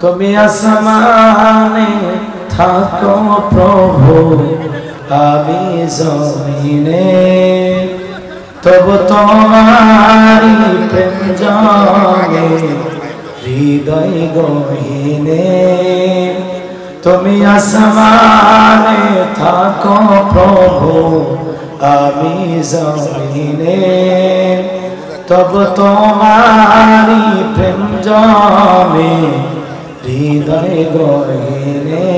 তুমি আসমানে থাকো প্রভু আমি জমিনে তবু তোমারি প্রেম জাগে হৃদয় গহীনে তুমি আসমানে থাকো প্রভু আমি জমিনে তবু তোমারি প্রেম জাগে হৃদয় গহীনে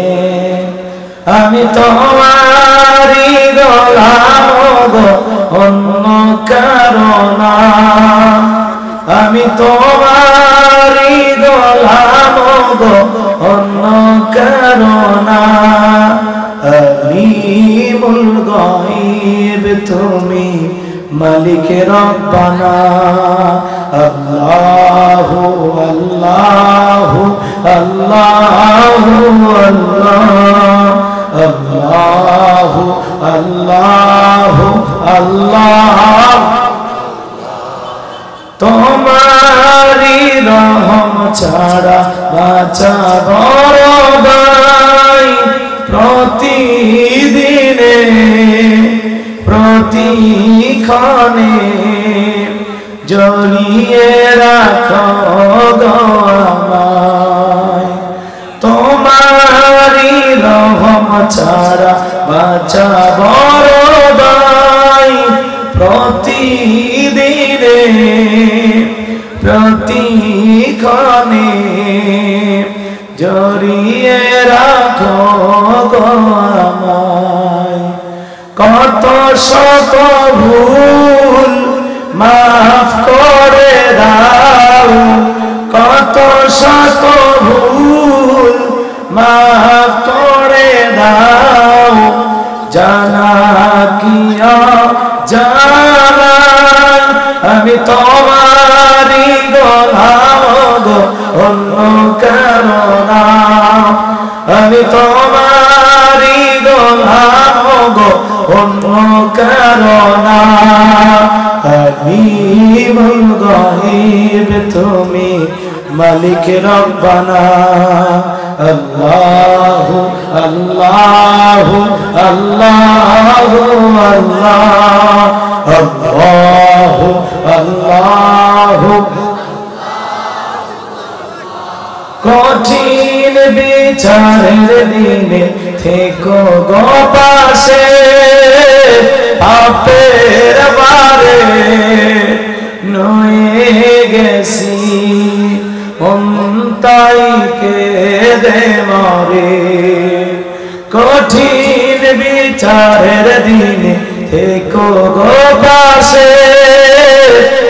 আমি তোমারি গোলাম গো অন্য কারো না আমি তোমারি গোলাম গো অন্য কারো না আলিমুল গায়ব তুমি মালিক রব্বানা আল্লাহু আল্লাহু আল্লাহু আল্লাহু আল্লাহু আল্লাহ তোমারি রহম ছাড়া বাঁচা বড় দায় প্রতিদিনে প্রতিক্ষণে জড়িয়ে রাখো গো আমায় তোমারি রহম ছাড়া বাঁচা বড় দায় প্রতিদিনে প্রতিক্ষণে জড়িয়ে রাখো গো আমায় কত শত ভুল মাফ করে দাও কত শত ভুল মাফ করে দাও জানা কি জানা আমি তোমারি গোলাম গো অন্য কারো না আমি তোমারি গোলাম গো অন্য কারো না আলিমুল গায়ব তুমি মালিক রব্বানা আল্লাহু আল্লাহু আল্লাহু আল্লাহু আল্লাহু কঠিন বিচারের দিনে থেকো গো পাশে পাপের বারে নয়ে গেছি তাইকে দে মরে কঠিন বিচারের দিনে থেকো গো পাশে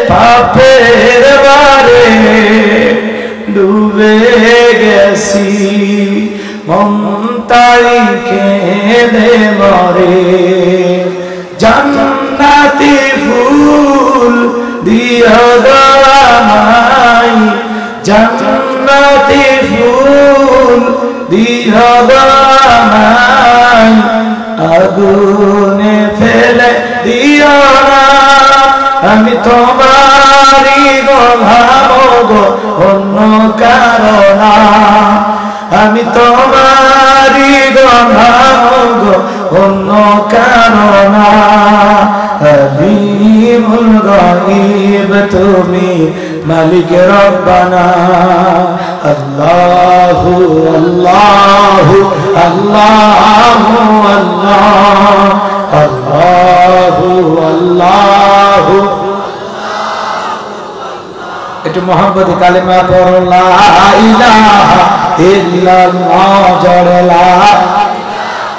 পাপের বারে ডুবে গেছি মমতাইকে দে মরে জান্নাতি ফুল দিও গো আমায় জান্নাতি ফুল দিও গো আমায় আগুনে ফেলে দিও না আমি তোমারি গোলাম গো অন্য কারো না আমি তোমারি গোলাম গো অন্য কারো না আলিমুল গায়ব তুমি মালিক রব্বানা আল্লাহু আল্লাহু আল্লাহু আল্লাহু আল্লাহু একটু মোহাম্মদী কালেমা পড়ো লা ইলাহা ইল্লাল্লাহ জোরে লা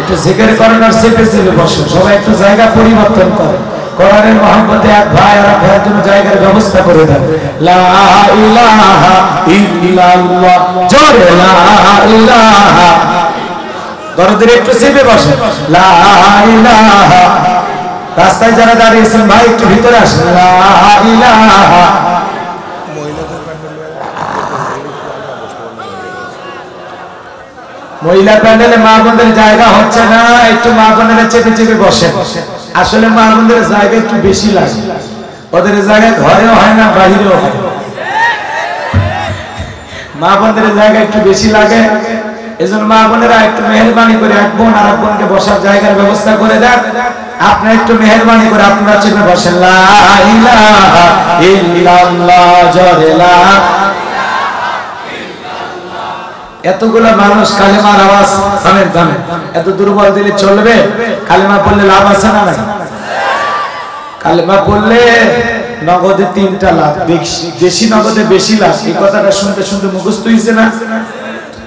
একটু জিকির করেন আর চেপে চেপে বসেন সবাই একটু জায়গা পরিবর্তন করেন কোরআনের মহব্বতে এক ভাই আর এক ভাইয়ের জন্য জায়গার ব্যবস্থা করে দেন লা ইলাহা ইল্লাল্লাহ জোরে লা ইলাহা দরদের একটু চেপে বসেন লা ইলাহা রাস্তায় যারা দাঁড়িয়েছেন ভাই একটু ভিতরে আসেন লা ইলাহা মহিলা প্যান্ডেলে মা বোনদের জায়গা হচ্ছে না একটু মা বোনেরা চেপে চেপে বসে আসলে মা বোনদের জায়গা একটু বেশি লাগে ওদের জায়গা ঘরেও হয় না বাইরেও হয় মা বোনদের জায়গা একটু বেশি লাগে, এজন্য মা বোনেরা একটু মেহেরবানি করে এক বোন আর এক বোনকে বসার জায়গার ব্যবস্থা করে দেন। আপনারা একটু মেহেরবানি করে আপনারা চেপে বসেন। লা ইলাহা ইল্লাল্লাহ, জোরে লা। এতগুলো মানুষ কালেমার আওয়াজ থামেন থামেন, এত দুর্বল দিলে চলবে? কালেমা পড়লে লাভ আছে না নাই? কালেমা পড়লে নগদে 3টা লাভ, বেশি নগদে বেশি লাভ। এই কথাটা শুনতে শুনতে মুখস্থ হইছে না?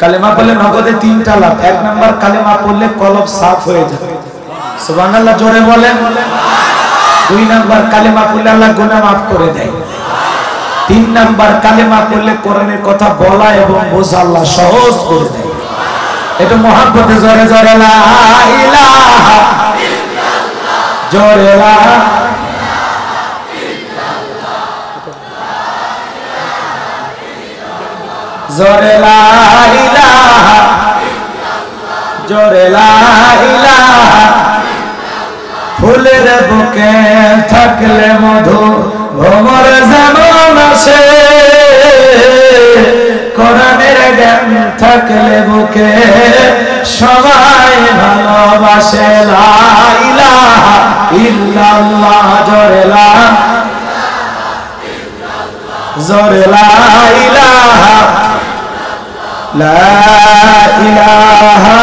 কালেমা পড়লে নগদে 3টা লাভ। 1 নাম্বার, কালেমা পড়লে কলব সাফ হয়ে যায়, সুবহানাল্লাহ জোরে বলেন। 2 নাম্বার, কালেমা পড়লে আল্লাহ গুনাহ মাফ করে দেয়। 3 নাম্বার, কালেমা পড়লে কোরআনের কথা বলা এবং বোঝা আল্লাহ সহজ করে দেয়। এটা মহব্বতে জোরে জোরে লা ইলাহা ইল্লাল্লাহ, জোরে লা। জোরে লা ইলাহা ইল্লাল্লাহ, জোরে লা ইলাহা। ফুলের বুকে থাকলে মধু, ভ্রমর যেমন আসে, কোরআনের জ্ঞান থাকলে বুকে সবাই ভালোবাসে। লা ইলাহা ইল্লাল্লাহ, জোরে লা, জোরে লা ইলাহা, লা ইলাহা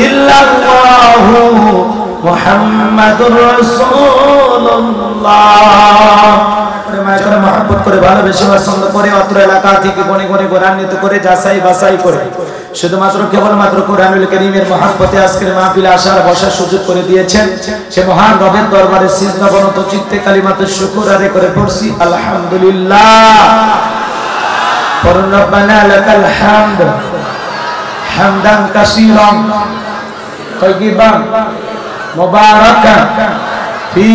ইল্লাল্লাহু মুহাম্মাদুর রাসূলুল্লাহ। মায়া করে মহব্বত করে ভালোবেসে পছন্দ করে অত্র এলাকা থেকে গনে গনে কোরআনিত করে যাচাই বাছাই করে শুধুমাত্র কেবলমাত্র কোরআনুল কারীমের মহব্বতে আজকের মাহফিলে আসার বসার সুযোগ করে দিয়েছেন। সে মহান রবের দরবারে সিজদাবনত চিত্তে কালিমাতে শুকর আদায় করে পড়ছি আলহামদুলিল্লাহ। পড়ুন রব্বানা লাকাল হামদ হামদান কাসীরান তাইয়িবান মুবারাকান ফি।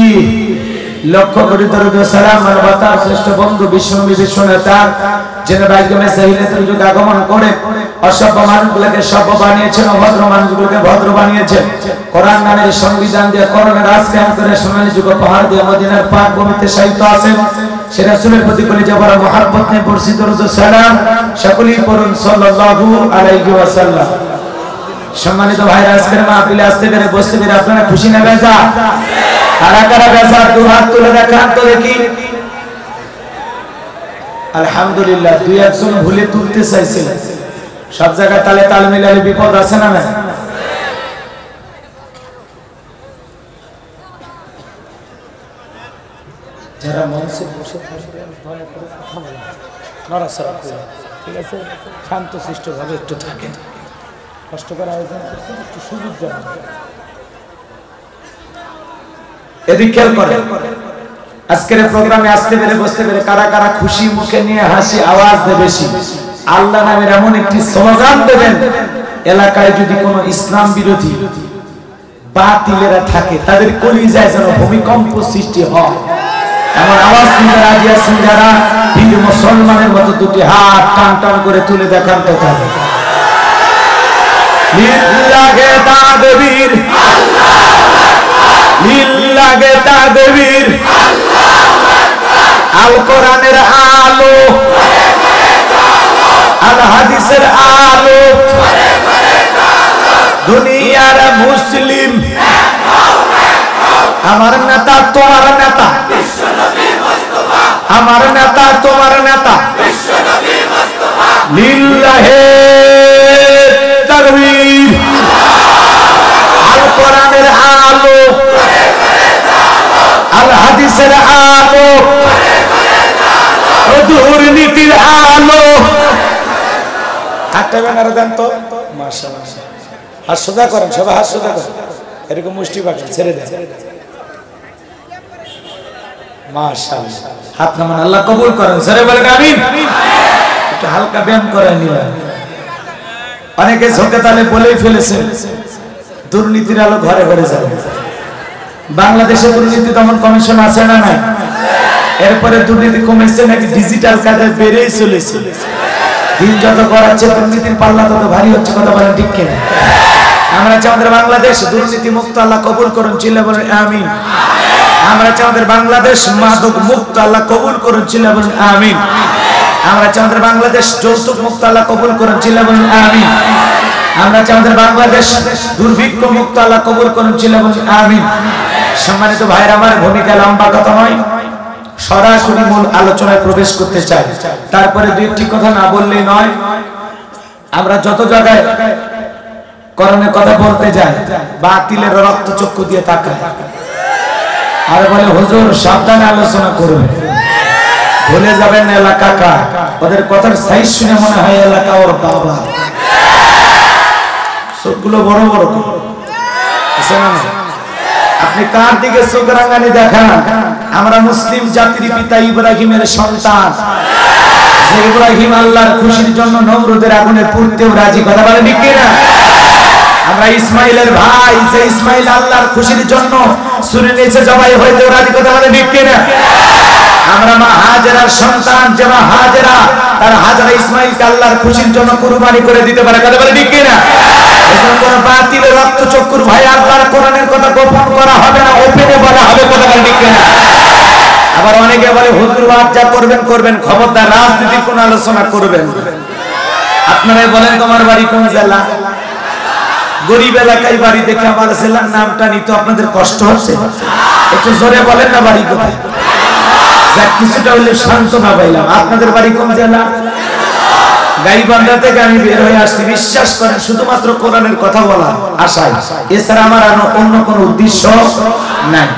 লক্ষ কোটি দরুদ ও সালাম মানবতার শ্রেষ্ঠ বন্ধু বিশ্বনবী বিশ্বনেতা যিনি বাইগমে সাহিলাতের যুগে আগমন করে অসভ্য মানুষগুলোকে সভ্য বানিয়েছেন, অভদ্র মানুষগুলোকে ভদ্র বানিয়েছেন। কোরআন নামের সংবিধান দিয়ে করোনার রাজকে করে সোনালী যুগ পাহাড় দিয়ে মদিনার পাক ভূমিতে শায়িত আছেন। সে রাসূলের প্রতি কলিজা ভরা মহব্বত নিয়ে পড়ছি দরুদ ও সালাম। সকলেই পড়ুন সাল্লাল্লাহু আলাইহি ওয়াসাল্লাম। সম্মানিত ভাইরা, আজকের মাহফিলে আসতে পেরে বসতে পেরে আপনারা খুশি না বেজা? কারা কারা বেজা? 2 হাত তুলে দেখান তো দেখি। আলহামদুলিল্লাহ, 2-1 ভুলে তুলতে চাইছেন। সব জায়গায় তালে তাল মিলালে বিপদ আছে না? না, যারা মনসে বসে থাকবেন দয়া করে কথা বলেন, নড়াচড়া করবেন, ঠিক আছে? শান্ত শিষ্টভাবে একটু থাকেন। কষ্ট করে আয়োজন করছেন, একটু সুযোগ দেন। এদিক খেয়াল করেন। আজকের প্রোগ্রামে আসতে পেরে বসতে পেরে কারা কারা খুশি মুখে নিয়ে হাসি আওয়াজ দেবে বেশি? আল্লাহ নামের এমন একটি স্লোগান দেবেন, এলাকায় যদি কোনো ইসলাম বিরোধী বাতিলেরা থাকে তাদের কলিজায় যেন ভূমিকম্প সৃষ্টি হয় এমন আওয়াজ শুনতে রাজি আছেন যারা? বীর মুসলমানের মতো 2টি হাত টান টান করে তুলে দেখান তো থাকে। লিল্লাহে তাকবীর, আল্লাহু আকবার, লিল্লাহে তাকবীর, আল্লাহু আকবার। আল কোরআনের আলো, আল হাদিসের আলো, দুনিয়ার মুসলিম আমার নেতা তোমার নেতা, আমার নেতা তোমার নেতা, লিল্লাহে তাকবীর। আল কোরআনের আলো, আল হাদিসের আলো, দুর্নীতির আলো। হাতটা বেনারে দেন তো, মাশাআল্লাহ। হাত সোজা করেন, সবাই হাত সোজা করেন, এরকম মুষ্টি পাকেন, ছেড়ে দেন। মাশাআল্লাহ, হাত নামান, আল্লাহ কবুল করেন। ছেড়ে বলেন আমিন। একটু হালকা ব্যায়াম করেন। অনেকে ঝোঁকে তালে বলেই ফেলেছে দুর্নীতির আলো ঘরে ঘরে যাবে। বাংলাদেশে দুর্নীতি দমন কমিশন আছে না নাই? এরপরে দুর্নীতি কমেছে নাকি ডিজিটাল কাজে বেড়েই চলেছে। দিন যত গড়াচ্ছে দুর্নীতির পাল্লা তত ভারী হচ্ছে। কথা বলেন ঠিক কিনা? আমরা চাই আমাদের বাংলাদেশ দুর্নীতি মুক্ত, আল্লাহ কবুল করুন, চিল্লা বলেন আমিন। আমরা চাই আমাদের বাংলাদেশ মাদক মুক্ত, আল্লাহ কবুল করুন, চিল্লা বলেন আমিন। আমরা চাই আমাদের বাংলাদেশ যৌতুক মুক্ত আল্লাহ কবুল করেন, চিল্লা বলুন আমিন। আমরা চাই আমাদের বাংলাদেশ দুর্ভিক্ষ মুক্ত আল্লাহ কবুল করেন, চিল্লা বলুন আমিন। সম্মানিত ভাইরা, আমার ভূমিকা লম্বা কথা নয়, সরাসরি মূল আলোচনায় প্রবেশ করতে চাই। তারপরে দুই একটি কথা না বললেই নয়। আমরা যত জায়গায় কোরআনের কথা বলতে যাই, বাতিলের রক্ত চক্ষু দিয়ে তাকায় আর বলে হুজুর সাবধানে আলোচনা করবে, ভুলে যাবেন না এলাকা কাকা। ওদের কথার সাইজ শুনে মনে হয় এলাকা ওর বাবা। চোখগুলো বড় বড়, আপনি কার দিকে চোখ রাঙানি দেখান? আমরা মুসলিম জাতির পিতা ইব্রাহিমের সন্তান, যে ইব্রাহিম আল্লাহর খুশির জন্য নমরুদের আগুনে পুড়তেও রাজি, কথা বলেন ঠিক কিনা? আমরা ইসমাইলের ভাই, যে ইসমাইল আল্লাহর খুশির জন্য সূরের নিচে জবাই হইতেও রাজি, কথা বলেন ঠিক কিনা? আমরা মা হাজেরার সন্তান, যে মা হাজেরা তার হাজেরা ইসমাইলকে আল্লাহর খুশির জন্য কুরবানি করে দিতে পারে, কথা বলেন ঠিক কিনা? এজন্য কোন বাতিলের রক্ত চক্ষুর ভাই আল্লাহর কোরআনের কথা গোপন করা হবে না, ওপেনে বলা হবে, কথা বলেন ঠিক কিনা? আবার অনেকে বলে হুজুর ওয়াজ যা করবেন করবেন, খবরদার রাজনীতির কোন আলোচনা করবেন। আপনারাই বলেন তোমার বাড়ি কোন জেলা? গরিব এলাকায় বাড়ি দেখে আমার জেলার নামটা নিতে আপনাদের কষ্ট হচ্ছে? একটু জোরে বলেন না বাড়ি কোথায়? যাক, কিছুটা হলে সান্ত্বনা পাইলাম। আপনাদের বাড়ি কোন জেলা? গাইবান্ধা থেকে আমি বের হয়ে আসছি, বিশ্বাস করেন শুধুমাত্র কোরআনের কথা বলা আশায়, এছাড়া আমার অন্য কোনো উদ্দেশ্য নাই।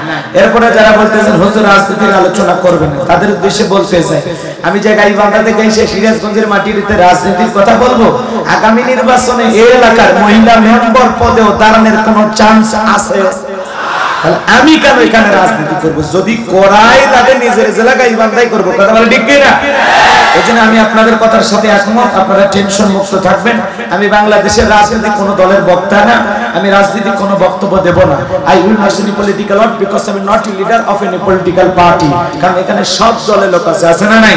এরপরে যারা বলতেছেন হুজুর রাজনীতির আলোচনা করবেন, তাদের উদ্দেশ্যে বলতে চাই, আমি যে গাইবান্ধা থেকে এসে সিরাজগঞ্জের মাটিতে রাজনীতির কথা বলবো, আগামী নির্বাচনে এই এলাকার মহিলা মেম্বার পদেও দাঁড়ানোর কোনো চান্স আছে? আমি কেন এখানে রাজনীতি করবো? যদি করাই তাদের নিজের জেলা গাইবান্ধাই করবো, কথা বলে ঠিক কিনা? এই জন্য আমি আপনাদের কথার সাথে একমত, আপনারা টেনশন মুক্ত থাকবেন। আমি বাংলাদেশের রাজনীতি কোন দলের বক্তা না, আমি রাজনীতি কোনো বক্তব্য দেব না। I will not any political word because I am not a leader of any political party. কারণ এখানে সব দলের লোক আছে না নাই?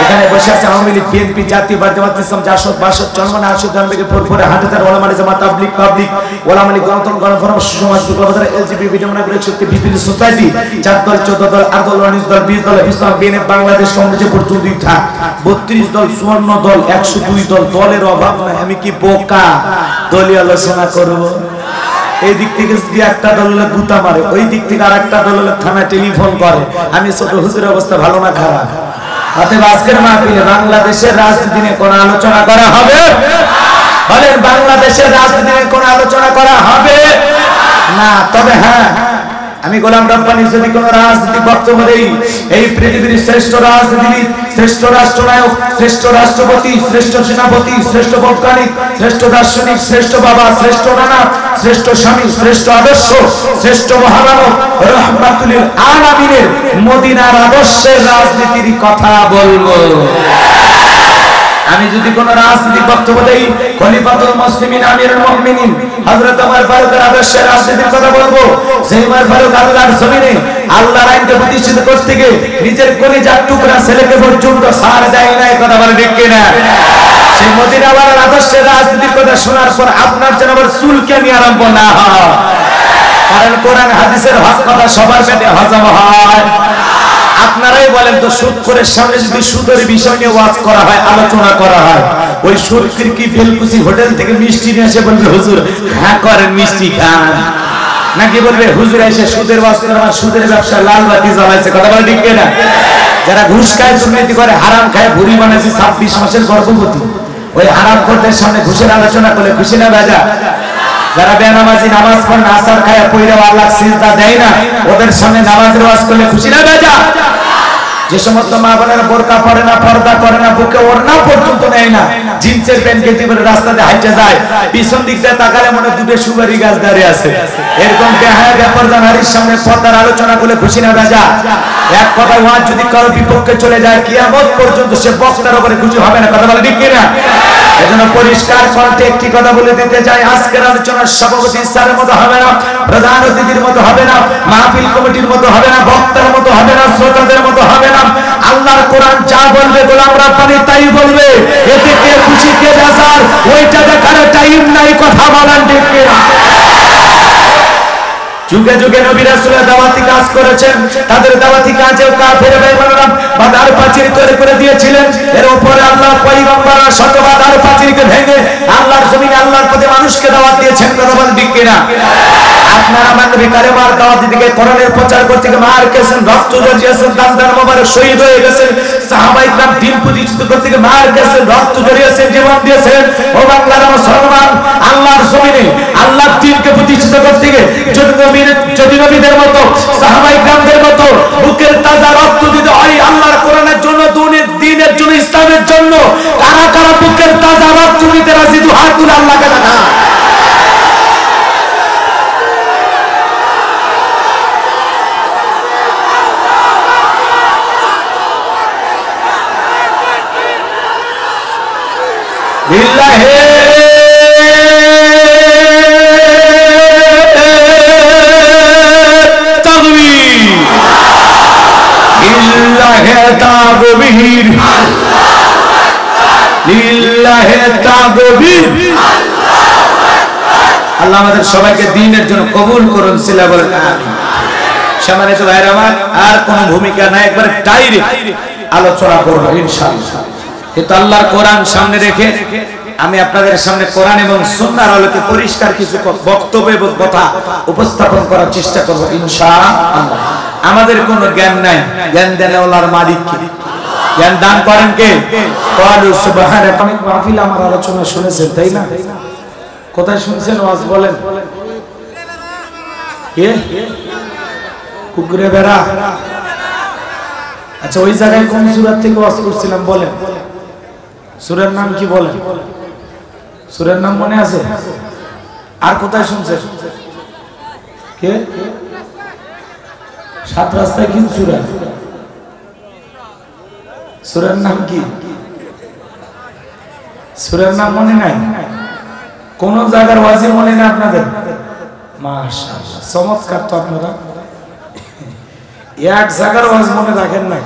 এখানে বসে আছে আওয়ামী লীগ, বিএনপি, জাতীয় পার্টি, জামাত ইসলাম, জাসদ, বাসদ, চরমনা, আশুদ, জানবেগে, ফুরফুরে, হাটহাজার, ওলামা জামাত, তাবলীগ, পাবলিক, ওলামা লীগ, গণতন্ত্র, গণফোরাম, সমাজ বিপ্লবী, এলজিবিটি, বিডমনা, শক্তি, বিভিন্ন সোসাইটি, 4 দল, 14 দল, 8 দল, 19 দল, 20 দল, ইসলাম, বিএনএফ, বাংলাদেশ কংগ্রেস, পর্যন্ত 32 দল, 54 দল, 102 দল, দলের অভাব নাই। আমি কি বোকা দলীয় আলোচনা করব? এই দিক থেকে যদি একটা দল গুতা মারে, ওই দিক থেকে আর একটা দল থানা টেলিফোন করে, আমি ছোট হুজুরের অবস্থা ভালো না খারাপ? অতএব আজকের মাহফিলে বাংলাদেশের রাজনীতি নিয়ে কোন আলোচনা করা হবে? বলেন, বাংলাদেশের রাজনীতি নিয়ে কোন আলোচনা করা হবে না। তবে হ্যাঁ, আমি গোলাম রব্বানী যদি কোন রাজনীতি বক্তব্য দেই, এই পৃথিবীর শ্রেষ্ঠ রাজনীতিবিদ, শ্রেষ্ঠ রাষ্ট্রনায়ক, শ্রেষ্ঠ রাষ্ট্রপতি, শ্রেষ্ঠ সেনাপতি, শ্রেষ্ঠ বৈজ্ঞানিক, শ্রেষ্ঠ দার্শনিক, শ্রেষ্ঠ বাবা, শ্রেষ্ঠ নানা, শ্রেষ্ঠ স্বামী, শ্রেষ্ঠ আদর্শ, শ্রেষ্ঠ মহামানব রহমাতুল আলামিনের মদিনার আদর্শের রাজনীতির কথা বলবো। আমি যদি কোন রাজনৈতিক বক্তব্য দেই, খলিফাতুল মুসলিমিন আমিরুল মুমিনিন হযরত ওমর ফারুকের আদর্শের রাজনীতির কথা বলবো। সেই ওমর ফারুক আল্লাহর জমিনে আল্লাহর আইনকে প্রতিষ্ঠিত করতে গিয়ে নিজের কলিজার টুকরা ছেলেকে পর্যন্ত ছাড় দেয় না, কথা বলে ঠিক কিনা? সেই মদিনাওয়ালার আদর্শের রাজনীতির কথা শোনার পর আপনার যেন আবার চুলকে নিয়ে আরম্ভ না হয়, কারণ কোরআন হাদিসের হক কথা সবার পেটে হজম হয়। আপনারাই বলেন তো, সুদ করে সামনে যদি সুদের বিষয় নিয়ে ওয়াজ করা হয়, আলোচনা করা হয়, ওই সুদকির কি বেলকুচি হোটেল থেকে মিষ্টি নিয়ে এসে বলবে হুজুর হ্যাঁ করেন মিষ্টি খান, নাকি বলবে হুজুর এসে সুদের ওয়াজ করে আমার সুদের ব্যবসা লাল বাতি জ্বালাইছে, কথা বলে ঠিক কিনা? যারা ঘুষ খায়, দুর্নীতি করে, হারাম খায়, ভুড়ি বানাইছে 26 মাসের গর্ভবতী, ওই হারাম করদের সামনে ঘুষের আলোচনা করলে খুশি না বেজা? যারা বেনামাজি, নামাজ পড়ে না, আসার খায়, পয়রা আল্লাহ সিজদা দেয় না, ওদের সামনে নামাজের ওয়াজ করলে খুশি না বেজা? যে সমস্ত মা বোনেরা বোরকা পরে না, পর্দা করে না, বুকে ওড়না পর্যন্ত নেয় না, জিন্সের প্যান্ট গেঞ্জি পরে রাস্তাতে হাঁটে যায়, পিছন দিক দিয়ে তাকালে মনে দুটো সুপারি গাছ দাঁড়িয়ে আছে, এরকম বেহায়া বেপরদা নারীর সামনে পর্দার আলোচনা করলে খুশি না বেজা? এক কথায় ওয়াজ যদি কারো বিপক্ষে চলে যায়, কিয়ামত পর্যন্ত সে বক্তার উপরে খুশি হবে না, কথা বলে ঠিক কিনা? এজন্য পরিষ্কার কণ্ঠে একটি কথা বলে দিতে চাই, আজকের আলোচনার সভাপতি স্যারের মতো হবে না, প্রধান অতিথির মতো হবে না, মাহফিল কমিটির মতো হবে না, বক্তার মতো হবে না, শ্রোতাদের মতো হবে না। আল্লাহর কোরআন যা বলবে গোলাম রব্বানী তাই বলবে, এতে কে খুশি কে বেজার ওইটা দেখার টাইম নাই, কথা বলেন ঠিক কিনা? যুগে যুগে নবী রাসূলের দাওয়াতি কাজ করেছেন, তাদের দাওয়াতি কাজেও কাফের বেঈমানরা বাধার প্রাচীর তৈরি করে দিয়েছিলেন। এর উপরে আল্লাহর পয়গম্বররা শত বাধার প্রাচীরকে ভেঙে আল্লাহর জমিনে আল্লাহর পথে মানুষকে দাওয়াত দিয়েছেন। কথা বলেন ঠিক কিনা? আপনারা আমার নবী কালেমার দাওয়াত দিতে গিয়ে কোরআনের প্রচার করতে গিয়ে মার খেয়েছেন, রক্ত ঝরিয়েছেন, দান মোবারক শহীদ হয়ে গেছেন। সাহাবায়ে কেরাম দিন প্রতিষ্ঠিত করতে গিয়ে মার খেয়েছেন, রক্ত ঝরিয়েছেন, জীবন দিয়েছেন। ও বাংলার মুসলমান, আল্লাহর জমিনে আল্লাহর দ্বীনকে প্রতিষ্ঠিত করতে গিয়ে যদি নবীদের মতো সাহাবায়ে কেরামদের মতো বুকের তাজা রক্ত দিতে হয় আল্লাহর কোরআনের জন্য, দ্বীনের জন্য, ইসলামের জন্য, কারা কারা বুকের তাজা রক্ত দিতে রাজি? দু হাত তুলে আল্লাহকে দেখা। লিল্লাহি তাকবীর, লিল্লাহি তাকবীর, লিল্লাহি তাকবীর। আল্লাহ আমাদের সবাইকে দ্বীনের জন্য কবুল করুন। সিলা বলেন আমিন। সম্মানিত ভাইরা আমার, আর কোনো ভূমিকা নাই, একবারে ডাইরেক্ট আলোচনা করব ইনশাআল্লাহ। কিন্তু আল্লাহর কোরআন সামনে রেখে আমি আপনাদের সামনে কোরআন এবং সুন্নাহর আলোকে পরিষ্কার কিছু বক্তব্য এবং কথা উপস্থাপন করার চেষ্টা করব ইনশাআল্লাহ। আমাদের কোনো জ্ঞান নাই, জ্ঞান দেন আল্লাহর মালিক কে, জ্ঞান দান করেন কে? ক্বালু সুবহানাকা। অনেক মাহফিল আমার আলোচনা শুনেছেন, তাই না? কোথায় শুনছেন? ওয়াজ বলেন। কে? কুকুরে বেড়া। আচ্ছা, ওই জায়গায় কোন সূরা থেকে ওয়াজ করছিলাম বলেন? সূরার নাম কি বলেন? সূরার নাম মনে আছে? আর কোথায় শুনছেন? কে? সাত রাস্তায় কি সূরা? সূরার নাম কি? সূরার নাম মনে নাই? কোন জায়গার ওয়াজি মনে না আপনাদের? মাশাআল্লাহ, চমৎকার তো আপনারা। এক জায়গার ওয়াজ মনে রাখেন না।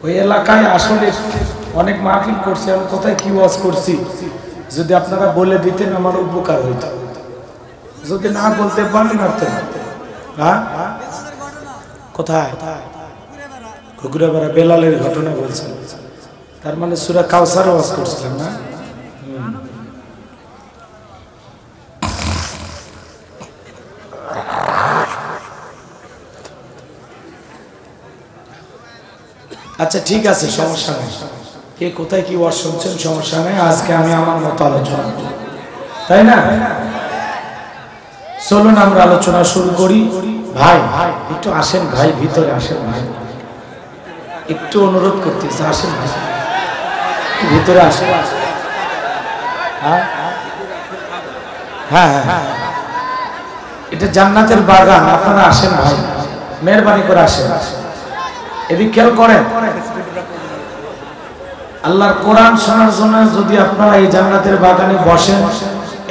ওই এলাকায় আসলে অনেক মাহফিল করছি, আমি কোথায় কি ওয়াজ করছি যদি আপনারা বলে দিতেন আমার উপকার হইত। যদি না বলতে পারেন আরতেন। হ্যাঁ, কোথায়? ঘুঘুরাপাড়া বেলালের ঘটনা বলছেন। তার মানে সূরা কাউসার ওয়াজ করছিলাম না? আচ্ছা ঠিক আছে, সমস্যা নেই। কে কোথায় কি ওয়াজ শুনছেন সমস্যা নেই। আজকে আমি আমার মতো আলোচনা, তাই না? চলুন আমরা আলোচনা শুরু করি। ভাই একটু আসেন, ভাই ভিতরে আসেন, ভাই একটু অনুরোধ করতেছি, আসেন ভাই ভিতরে আসেন। হ্যাঁ হ্যাঁ হ্যাঁ, এটা জান্নাতের বাগান, আপনারা আসেন ভাই, মেহরবানি করে আসেন। এদিক খেয়াল করেন, আল্লাহর কোরআন শোনার জন্য যদি আপনারা এই জান্নাতের বাগানে বসেন,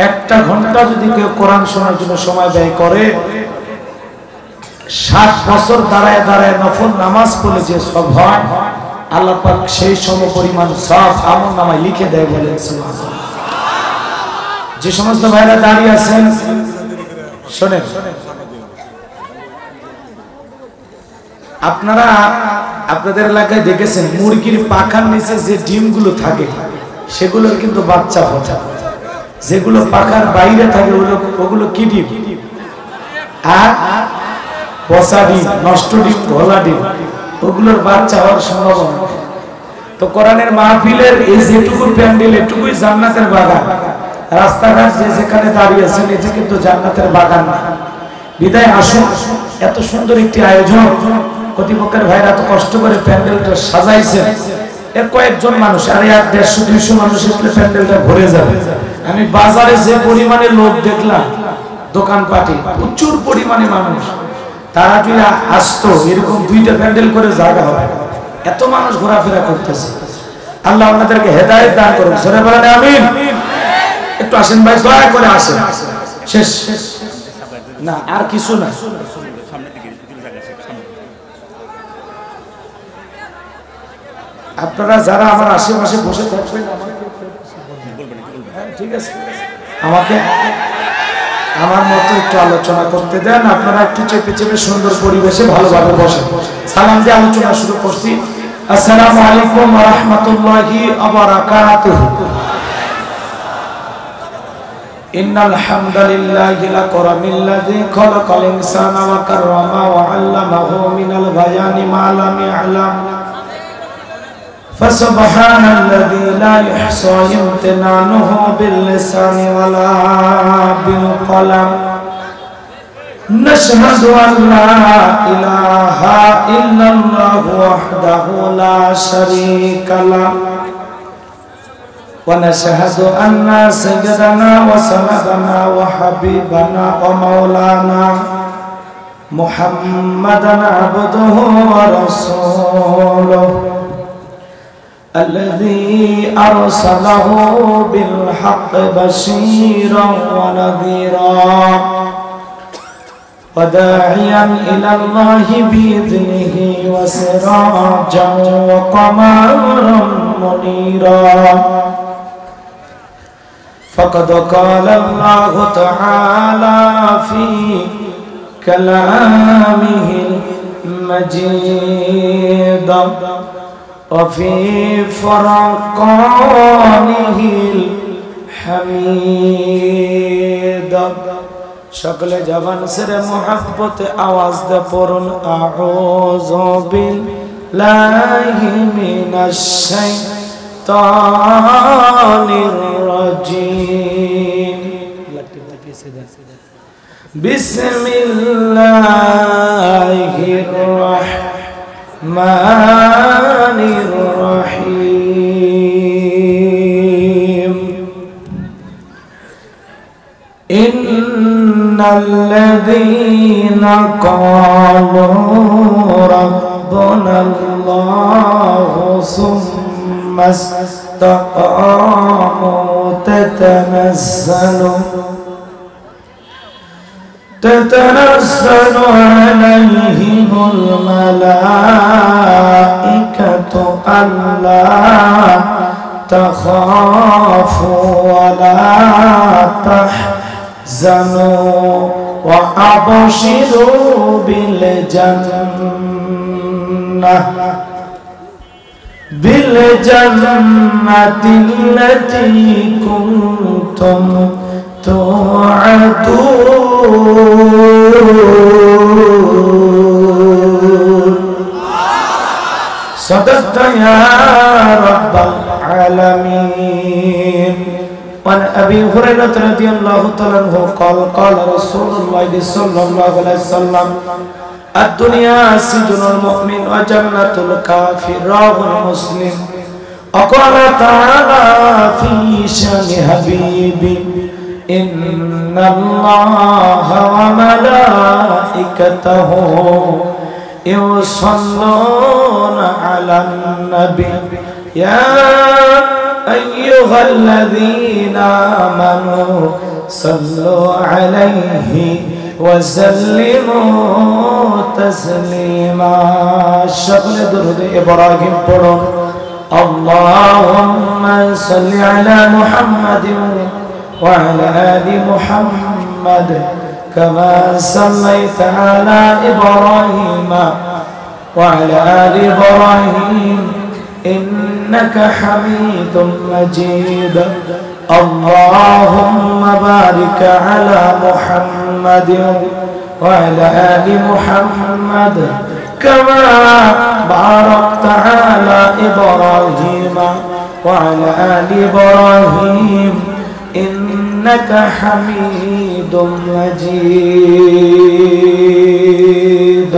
একটা ঘন্টা যদি কেউ কোরআন শোনার জন্য সময় ব্যয় করে, 60 বছর দাঁড়ায় দাঁড়ায় নফল নামাজ পড়লে যে সব হয়, আল্লাহ পাক সেই সমপরিমাণ সব আমলনামায় লিখে দেয়। বলেন সুবহানাল্লাহ। যে সমস্ত ভাইরা দাঁড়িয়ে আছেন শোনেন, আপনারা আপনাদের এলাকায় দেখেছেন মুরগির পাখার নিচে যে ডিমগুলো থাকে সেগুলোর কিন্তু বাচ্চা ফোটে, যেগুলো পাখার বাইরে থাকে ওগুলো কি ডিম? আর পচা ডিম, নষ্ট ডিম, ঘোলা ডিম, ওগুলোর বাচ্চা হওয়ার সম্ভাবনা। তো কোরআনের মাহফিলের এই যেটুকু প্যান্ডেল, এটুকুই জান্নাতের বাগান। রাস্তাঘাট যে যেখানে দাঁড়িয়ে আছেন এটা কিন্তু জান্নাতের বাগান না। বিদায় আসুন, এত সুন্দর একটি আয়োজন, কর্তৃপক্ষের ভাইরা এত কষ্ট করে প্যান্ডেলটা সাজাইছেন, এর কয়েকজন মানুষ, আর 150-200 মানুষ আসলে প্যান্ডেলটা ভরে যাবে। আমি বাজারে যে পরিমাণে লোক দেখলাম, দোকানপাটে প্রচুর পরিমাণে মানুষ, তারা যদি আসতো এরকম 2টা প্যান্ডেল করে জায়গা হবে। এত মানুষ ঘোরাফেরা করতেছে। আল্লাহ ওনাদেরকে হেদায়েত দান করুন। সরে বলেন আমিন। একটু আসেন ভাই, দয়া করে আসেন। শেষ না, আর কিছু না। আপনারা যারা আমার আশেপাশে বসে থাকবেন ঠিক আছে, আমাকে আমার মতো একটু আলোচনা করতে দেন। আপনারা একটু চেপে চেপে সুন্দর পরিবেশে ভালোভাবে বসেন। সালাম দিয়ে আলোচনা শুরু করছি। আসসালামু আলাইকুম ওয়া রাহমাতুল্লাহি ওয়া বারাকাতুহু। ইন্নাল হামদালিল্লাহি লাকারামিল্লাযী খালাকাল ইনসানা ওয়া কাররামা ওয়া 'আল্লামাহু মিনাল বায়ানি মা লাম ইয়া'লাম। فسبحان الذي لا يحصى امتنانه باللسان ولا بالقلم. نشهد أن لا إله إلا الله وحده لا شريك له، ونشهد أن سيدنا وسندنا وحبيبنا ومولانا محمدا عبده ورسوله الذي أرسله بالحق بشيرا ونذيرا وداعيا إلى الله بإذنه وسراجا وقمرا منيرا. فقد قال الله تعالى في كلامه المجيد وفي فرقانه الحميد. সকলে জবান সেরে মোহাব্বতে আওয়াজ দে পড়ুন আউযু বিল্লাহি মিনাশ শাইতানির রাজীম। বিসমিল্লাহির রাহমানির রাহিম। ইন্নাল্লাযীনা ক্বালু রাব্বুনাল্লাহু সুম্মা ইসতাকামু تتنزل عليهم الملائكة ألا تخافوا ولا تحزنوا وأبشروا بالجنة التي كنتم توعدون. صدقت يا رب العالمين. وعن أبي هريرة رضي الله تعالى عنه قال قال رسول الله صلى الله عليه وسلم الدنيا سجن المؤمن وجنة الكافر. رواه مسلم. وقال تعالى في شان حبيبي إن الله وملائكته يصلون على النبي يا أيها الذين آمنوا صلوا عليه وسلموا تسليما. شغل درود إبراهيم পড়ুন اللهم صل على محمد وعلى آل محمد كما صليت على إبراهيم وعلى آل إبراهيم إنك حميد مجيد. اللهم بارك على محمد وعلى آل محمد كما باركت على إبراهيم وعلى آل إبراهيم إنك حميد مجيد.